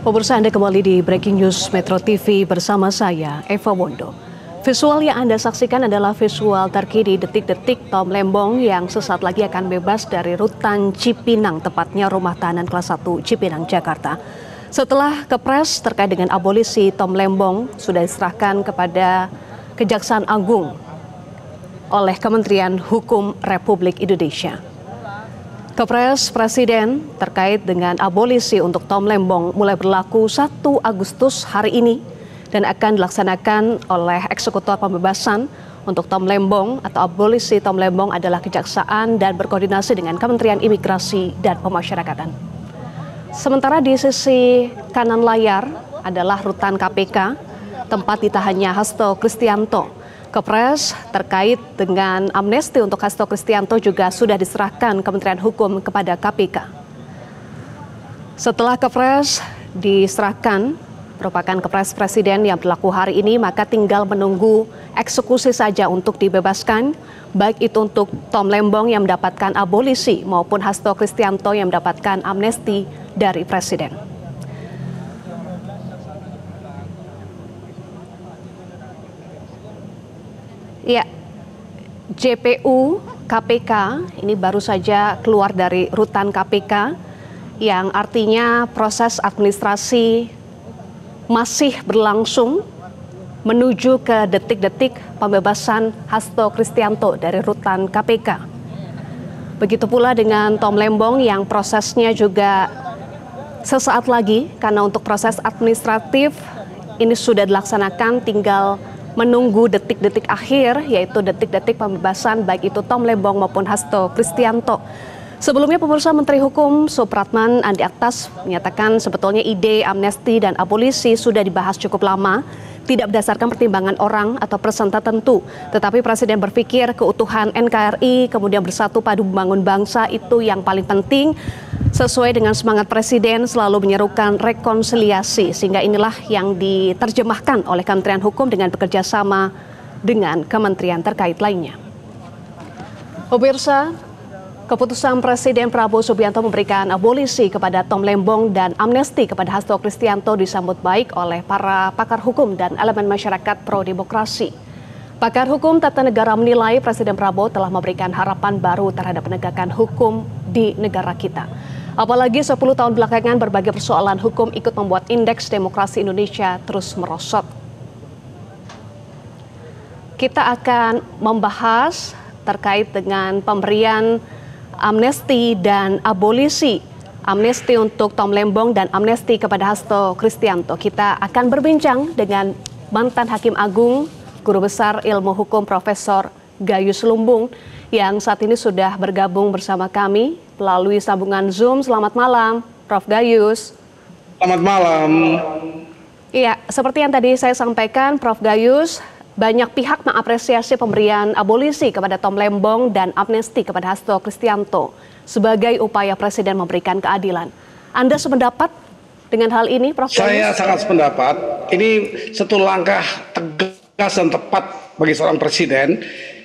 Pemirsa, Anda kembali di Breaking News Metro TV bersama saya, Eva Wondo. Visual yang Anda saksikan adalah visual terkini detik-detik Tom Lembong yang sesaat lagi akan bebas dari rutan Cipinang, tepatnya rumah tahanan kelas 1 Cipinang, Jakarta. Setelah kepres terkait dengan abolisi Tom Lembong sudah diserahkan kepada Kejaksaan Agung oleh Kementerian Hukum Republik Indonesia. Kepres Presiden terkait dengan abolisi untuk Tom Lembong mulai berlaku 1 Agustus hari ini dan akan dilaksanakan oleh eksekutor pembebasan untuk Tom Lembong atau abolisi Tom Lembong adalah Kejaksaan dan berkoordinasi dengan Kementerian Imigrasi dan Pemasyarakatan. Sementara di sisi kanan layar adalah rutan KPK, tempat ditahannya Hasto Kristianto. Kepres terkait dengan amnesti untuk Hasto Kristianto juga sudah diserahkan Kementerian Hukum kepada KPK. Setelah Kepres diserahkan, merupakan Kepres Presiden yang berlaku hari ini, maka tinggal menunggu eksekusi saja untuk dibebaskan, baik itu untuk Tom Lembong yang mendapatkan abolisi maupun Hasto Kristianto yang mendapatkan amnesti dari Presiden. Ya, JPU KPK ini baru saja keluar dari rutan KPK yang artinya proses administrasi masih berlangsung menuju ke detik-detik pembebasan Hasto Kristianto dari rutan KPK. Begitu pula dengan Tom Lembong yang prosesnya juga sesaat lagi karena untuk proses administratif ini sudah dilaksanakan, tinggal menunggu detik-detik akhir, yaitu detik-detik pembebasan baik itu Tom Lembong maupun Hasto Kristianto. Sebelumnya pemirsa, Menteri Hukum Supratman Andi Aktas menyatakan sebetulnya ide amnesti dan abolisi sudah dibahas cukup lama, tidak berdasarkan pertimbangan orang atau person tertentu. Tetapi Presiden berpikir keutuhan NKRI kemudian bersatu padu membangun bangsa itu yang paling penting. Sesuai dengan semangat Presiden selalu menyerukan rekonsiliasi, sehingga inilah yang diterjemahkan oleh Kementerian Hukum dengan bekerja sama dengan kementerian terkait lainnya. Pemirsa, keputusan Presiden Prabowo Subianto memberikan abolisi kepada Tom Lembong dan amnesti kepada Hasto Kristianto disambut baik oleh para pakar hukum dan elemen masyarakat pro-demokrasi. Pakar hukum tata negara menilai Presiden Prabowo telah memberikan harapan baru terhadap penegakan hukum di negara kita. Apalagi 10 tahun belakangan berbagai persoalan hukum ikut membuat indeks demokrasi Indonesia terus merosot. Kita akan membahas terkait dengan pemberian amnesti dan abolisi. Amnesti untuk Tom Lembong dan amnesti kepada Hasto Kristianto. Kita akan berbincang dengan mantan Hakim Agung, Guru Besar Ilmu Hukum Profesor Gayus Lumbung yang saat ini sudah bergabung bersama kami melalui sambungan Zoom. Selamat malam, Prof. Gayus. Selamat malam. Iya, seperti yang tadi saya sampaikan, Prof. Gayus, banyak pihak mengapresiasi pemberian abolisi kepada Tom Lembong dan amnesti kepada Hasto Kristianto sebagai upaya Presiden memberikan keadilan. Anda sependapat dengan hal ini, Prof. Gayus? Saya sangat sependapat. Ini satu langkah tegas dan tepat bagi seorang Presiden.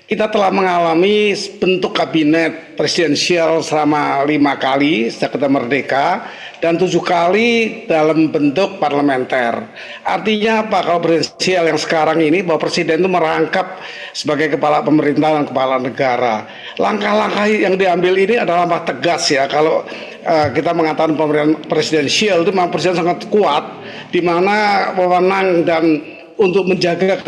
Kita telah mengalami bentuk kabinet presidensial selama 5 kali sejak kita merdeka dan 7 kali dalam bentuk parlementer. Artinya apa? Kalau presidensial yang sekarang ini bahwa presiden itu merangkap sebagai kepala pemerintah dan kepala negara. Langkah-langkah yang diambil ini adalah langkah tegas ya. Kalau kita mengatakan pemerintahan presidensial itu memang presiden sangat kuat, di mana wewenang dan untuk menjaga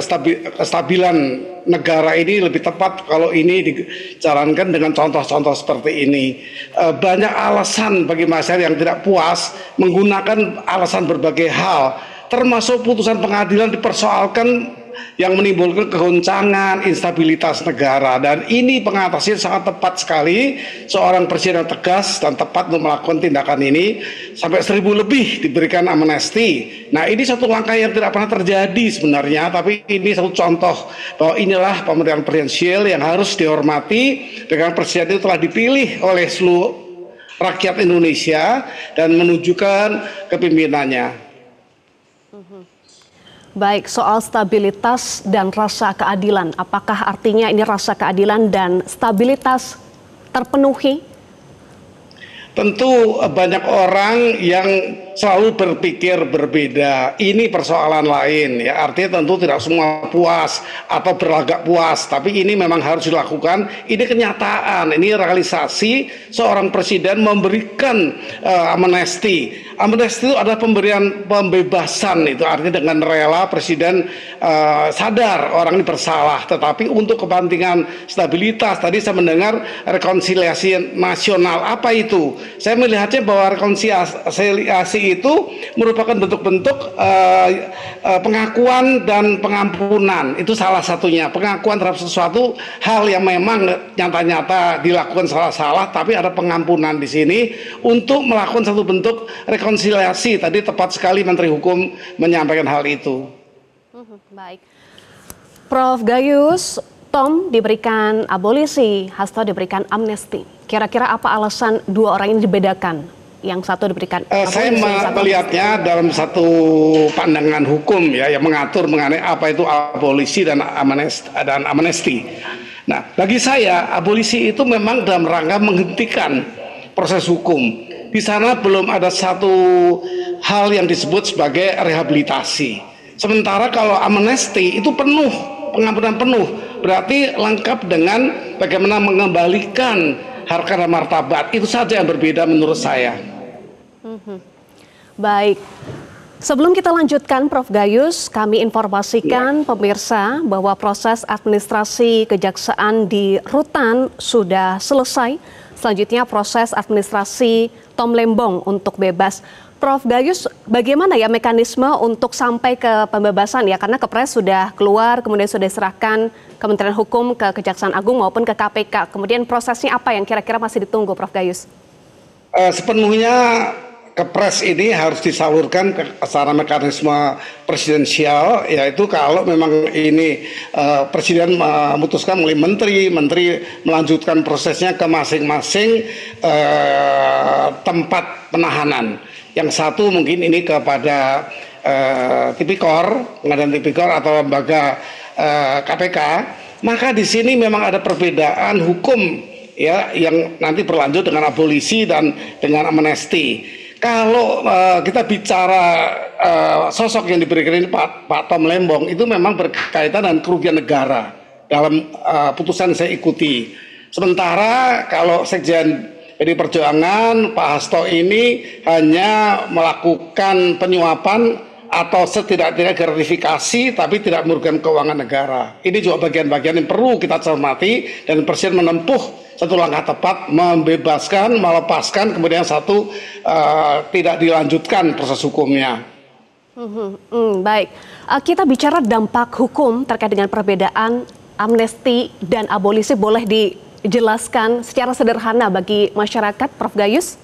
kestabilan negara ini lebih tepat kalau ini dijalankan dengan contoh-contoh seperti ini. Banyak alasan bagi masyarakat yang tidak puas menggunakan alasan berbagai hal, termasuk putusan pengadilan dipersoalkan yang menimbulkan kegoncangan, instabilitas negara. Dan ini pengatasinya sangat tepat sekali. Seorang presiden yang tegas dan tepat untuk melakukan tindakan ini. Sampai 1.000 lebih diberikan amnesti. Nah, ini satu langkah yang tidak pernah terjadi sebenarnya, tapi ini satu contoh bahwa inilah pemerintahan presidensial yang harus dihormati dengan presiden itu telah dipilih oleh seluruh rakyat Indonesia dan menunjukkan kepimpinannya. Baik, soal stabilitas dan rasa keadilan, apakah artinya ini rasa keadilan dan stabilitas terpenuhi? Tentu banyak orang yang selalu berpikir berbeda. Ini persoalan lain ya. Artinya tentu tidak semua puas atau berlagak puas, tapi ini memang harus dilakukan. Ini kenyataan, ini realisasi seorang presiden memberikan amnesti. Amnesti itu adalah pemberian pembebasan, itu artinya dengan rela presiden sadar orang ini bersalah, tetapi untuk kepentingan stabilitas. Tadi saya mendengar rekonsiliasi nasional, apa itu? Saya melihatnya bahwa rekonsiliasi itu merupakan bentuk-bentuk pengakuan dan pengampunan. Itu salah satunya, pengakuan terhadap sesuatu hal yang memang nyata-nyata dilakukan salah-salah, tapi ada pengampunan di sini untuk melakukan satu bentuk rekonsiliasi. Tadi tepat sekali Menteri Hukum menyampaikan hal itu. Baik, Prof. Gayus, Tom diberikan abolisi, Hasto diberikan amnesti. Kira-kira apa alasan dua orang ini dibedakan? Yang satu diberikan abolisi, saya melihatnya dalam satu pandangan hukum ya, yang mengatur mengenai apa itu abolisi dan amnesti. Nah, bagi saya abolisi itu memang dalam rangka menghentikan proses hukum. Di sana belum ada satu hal yang disebut sebagai rehabilitasi. Sementara kalau amnesti itu penuh, pengampunan penuh, berarti lengkap dengan bagaimana mengembalikan harkat dan martabat. Itu saja yang berbeda menurut saya. Baik, sebelum kita lanjutkan Prof. Gayus, kami informasikan pemirsa bahwa proses administrasi kejaksaan di Rutan sudah selesai. Selanjutnya proses administrasi Tom Lembong untuk bebas. Prof. Gayus, bagaimana ya mekanisme untuk sampai ke pembebasan ya? Karena Kepres sudah keluar, kemudian sudah diserahkan Kementerian Hukum ke Kejaksaan Agung maupun ke KPK. Kemudian prosesnya apa yang kira-kira masih ditunggu, Prof. Gayus? Sepenuhnya Kepres ini harus disalurkan secara mekanisme presidensial, yaitu kalau memang ini presiden memutuskan melalui menteri melanjutkan prosesnya ke masing-masing tempat penahanan. Yang satu mungkin ini kepada Tipikor, pengadilan Tipikor atau lembaga KPK, maka di sini memang ada perbedaan hukum ya yang nanti berlanjut dengan abolisi dan dengan amnesti. Kalau kita bicara sosok yang diberikan ini Pak Tom Lembong itu memang berkaitan dengan kerugian negara dalam putusan saya ikuti. Sementara kalau Sekjen PD Perjuangan Pak Hasto ini hanya melakukan penyuapan atau setidak-tidaknya gratifikasi tapi tidak merugikan keuangan negara. Ini juga bagian-bagian yang perlu kita cermati dan Presiden menempuh satu langkah tepat, membebaskan, melepaskan, kemudian satu tidak dilanjutkan proses hukumnya. Baik, kita bicara dampak hukum terkait dengan perbedaan amnesti dan abolisi, boleh dijelaskan secara sederhana bagi masyarakat, Prof. Gayus?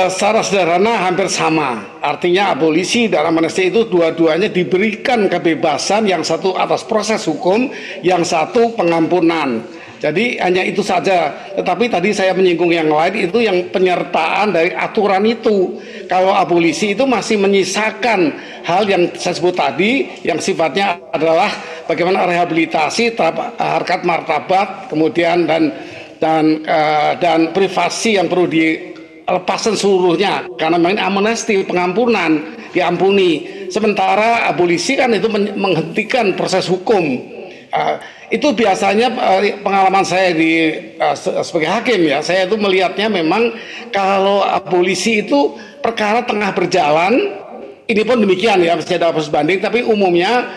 Secara sederhana hampir sama. Artinya abolisi dan amnesti itu dua-duanya diberikan kebebasan, yang satu atas proses hukum, yang satu pengampunan. Jadi hanya itu saja. Tetapi tadi saya menyinggung yang lain, itu yang penyertaan dari aturan itu. Kalau abolisi itu masih menyisakan hal yang saya sebut tadi, yang sifatnya adalah bagaimana rehabilitasi terhadap harkat martabat, kemudian dan privasi yang perlu dilepaskan seluruhnya. Karena memang amnesti, pengampunan, diampuni. Sementara abolisi kan itu menghentikan proses hukum. Itu biasanya pengalaman saya sebagai hakim ya, saya itu melihatnya memang kalau abolisi itu perkara tengah berjalan, ini pun demikian ya, masih ada proses banding, tapi umumnya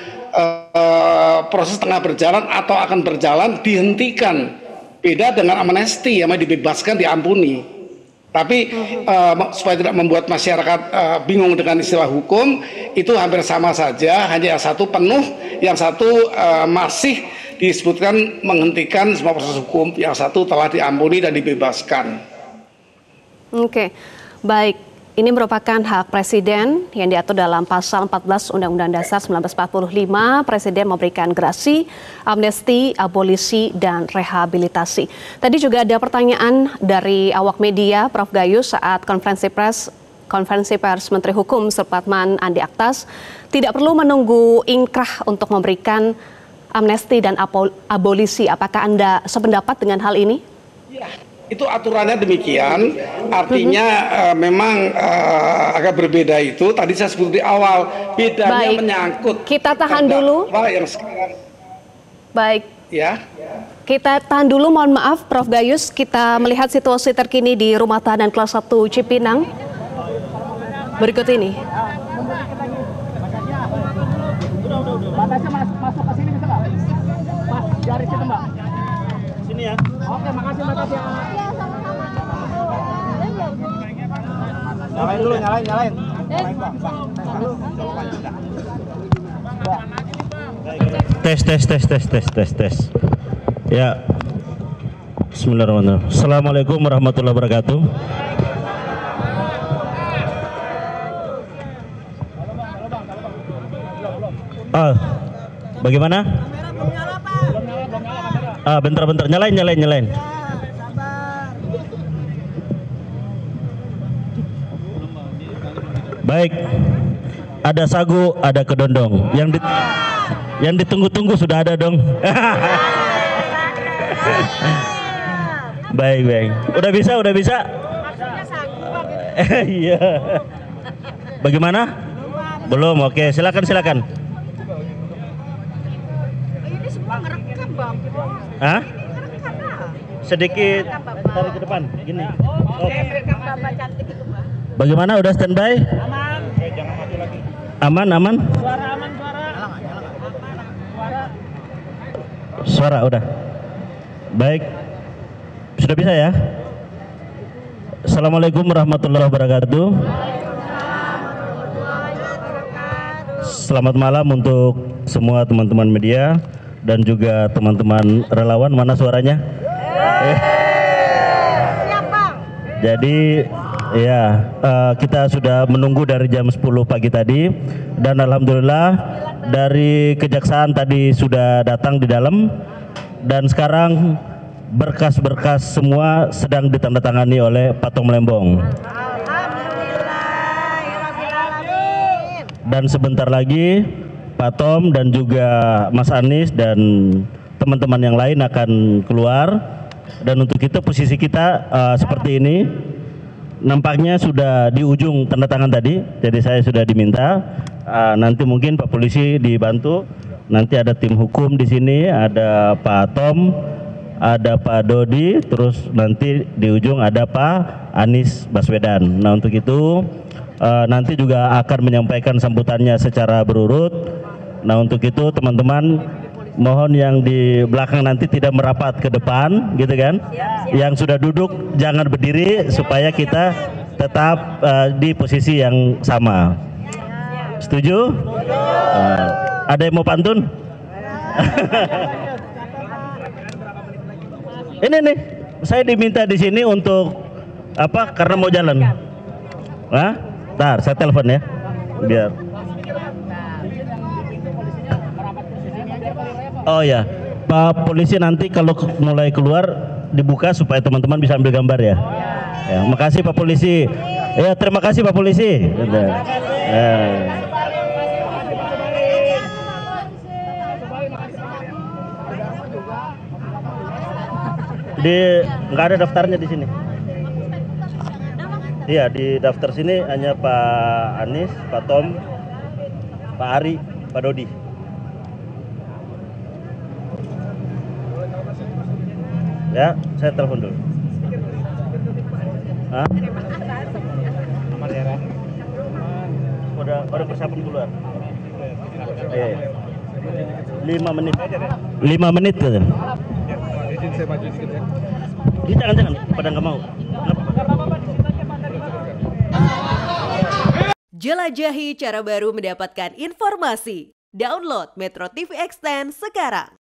proses tengah berjalan atau akan berjalan dihentikan. Beda dengan amnesti yang dibebaskan, diampuni. Tapi supaya tidak membuat masyarakat bingung dengan istilah hukum, itu hampir sama saja, hanya yang satu penuh, yang satu masih disebutkan menghentikan semua proses hukum, yang satu telah diampuni dan dibebaskan. Oke, baik. Ini merupakan hak Presiden yang diatur dalam pasal 14 Undang-Undang Dasar 1945. Presiden memberikan grasi, amnesti, abolisi, dan rehabilitasi. Tadi juga ada pertanyaan dari awak media, Prof. Gayus, saat konferensi pers Menteri Hukum Supratman Andi Aktas, tidak perlu menunggu ingkrah untuk memberikan amnesti dan abolisi. Apakah Anda sependapat dengan hal ini? Ya, Itu aturannya demikian, artinya memang agak berbeda itu. Tadi saya sebut di awal, bedanya Baik. menyangkut. Kita tahan dulu. Yang sekarang. Baik. Ya. Kita tahan dulu, mohon maaf Prof. Gayus. Kita melihat situasi terkini di Rumah Tahanan Kelas 1 Cipinang. Berikut ini. Batasnya masuk ke sini bisa nggak? Mas, dari situ Mbak. Sini ya. Oke, makasih Mbak Tasya. Nyalain dulu, nyalain. Tes. Ya. Bismillahirrahmanirrahim. Assalamualaikum warahmatullahi wabarakatuh. Bagaimana? Bentar, nyalain. Baik, ada sagu, ada kedondong. Yang ditunggu-tunggu sudah ada dong. Baik. Udah bisa? Iya. Bagaimana? Belum. Oke, silakan. Ini semua ngerekam, Bang. Hah? Sedikit tarik ke depan, gini. Oke, rekam Bapak cantik itu, Mbak. Bagaimana? Udah standby? Aman. Jangan maju lagi. Aman. Suara aman. Suara udah. Baik. Sudah bisa ya? Assalamualaikum warahmatullahi wabarakatuh. Selamat malam untuk semua teman-teman media dan juga teman-teman relawan. Mana suaranya? Siap, Bang. Jadi ya, kita sudah menunggu dari jam 10 pagi tadi, dan alhamdulillah dari kejaksaan tadi sudah datang di dalam, dan sekarang berkas-berkas semua sedang ditandatangani oleh Pak Tom Lembong. Alhamdulillahirrahmanirrahim. Dan sebentar lagi Pak Tom dan juga Mas Anies dan teman-teman yang lain akan keluar. Dan untuk itu posisi kita seperti ini. Nampaknya sudah di ujung tanda tangan tadi, jadi saya sudah diminta. Nanti mungkin Pak Polisi dibantu. Nanti ada tim hukum di sini, ada Pak Tom, ada Pak Dodi, terus nanti di ujung ada Pak Anies Baswedan. Nah, untuk itu nanti juga akan menyampaikan sambutannya secara berurut. Nah, untuk itu teman-teman mohon yang di belakang nanti tidak merapat ke depan, gitu kan? Yang sudah duduk jangan berdiri supaya kita tetap di posisi yang sama. Setuju? Ada yang mau pantun? Ini nih, saya diminta di sini untuk apa? Karena mau jalan. Hah? Ntar, saya telepon ya, biar. Oh ya, Pak Polisi nanti kalau mulai keluar dibuka supaya teman-teman bisa ambil gambar ya. Ya, makasih Pak Polisi. Ya, terima kasih Pak Polisi. Nggak ada daftarnya di sini. Iya, di daftar sini hanya Pak Anies, Pak Tom, Pak Ari, Pak Dodi. Ya, saya telepon dulu. Hah? Udah persiapan keluar. Iya. 5 menit. 5 menit tuh. Jangan, pada nggak mau. Jelajahi cara baru mendapatkan informasi. Download Metro TV Extend sekarang.